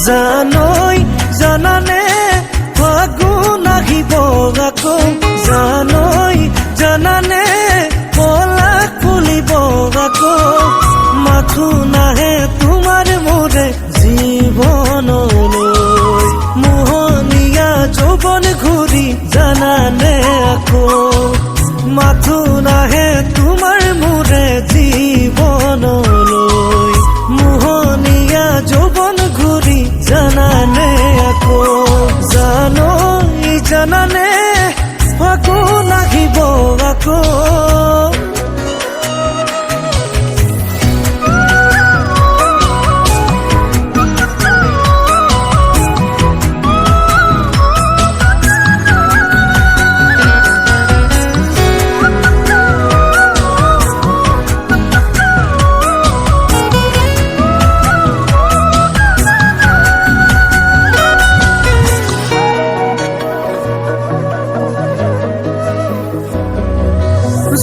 জানই জানানে ফাগুন আহিব আকৌ জানই জানানে পলাক ফুলিব আকৌ মাথো নাহে তোমাৰ মোৰে জীৱনলৈ মোহনীয়া যৌৱন ঘূৰি জানানে আকৌ মাথো নাহে তোমাৰ মোৰে জীৱনলৈ মোহনীয়া যৌৱন ঘূৰি জানানে আকৌ জানই জানানে ফাগুন আহিব আকৌ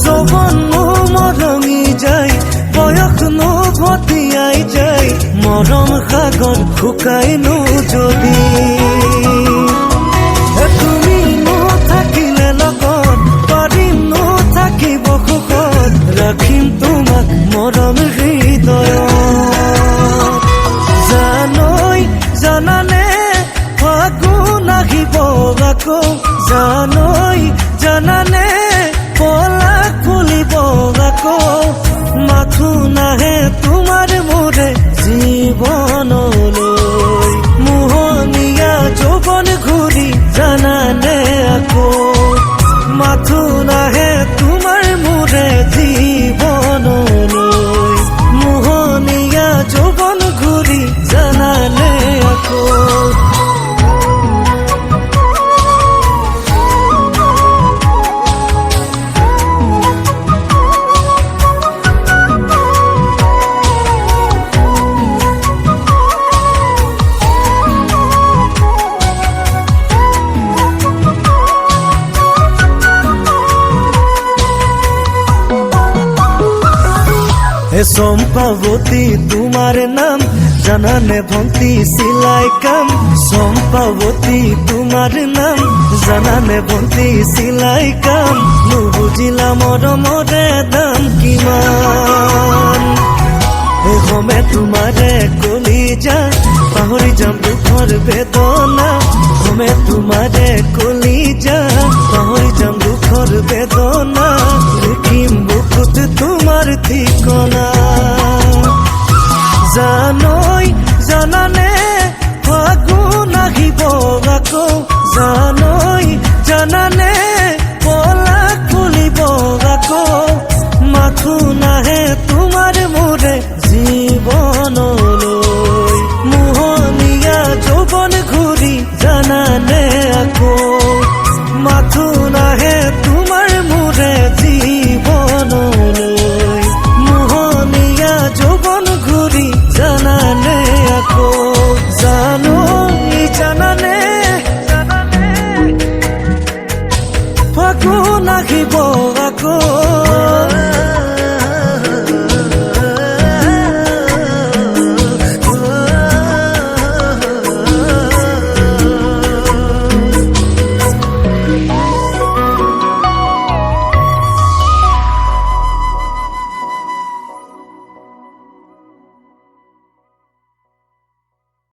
যৌৱনো মৰঙি যায় বয়সনো ভটিয়াই যায় মৰম সাগৰ শুকাইনো যদি তুমি থাকিলে লগত পাৰিম থাকিব সুখত ৰাখিম তোমাক মৰম হৃদয়ত জানই জানানে ফাগুন আহিব আকৌ জানই জানানে পলাক ফুলিব আকৌ মাথো নাহে তোমাৰ মোৰে জীৱনলৈ মোহনীয়া যৌৱন ঘূৰি জানানে আকৌ মাথো নাহে তোমাৰ মোৰে জীৱনলৈ মোহনীয়া যৌৱন ঘূৰি জানানে আকৌ চম্পাৱতী তোমাৰ নাম জানানে ভন্তি চিলাই কাম চম্পাৱতী তোমাৰ নাম জানানে ভন্তি চিলাই কাম নুবুজিলা মৰমৰে দাম কিমান সমে তোমাৰে কলিজা পাহৰি যাম দুখৰ বেদনা সমে তোমাৰে কলিজা পাহৰি যাম দুখৰ বেদনা লিখিম বুকুত তোমাৰ ঠিকনা জানই জানানে ফাগুন আহিব আকৌ জানই জানানে পলাক ফুলিব আকৌ মাথো নাহে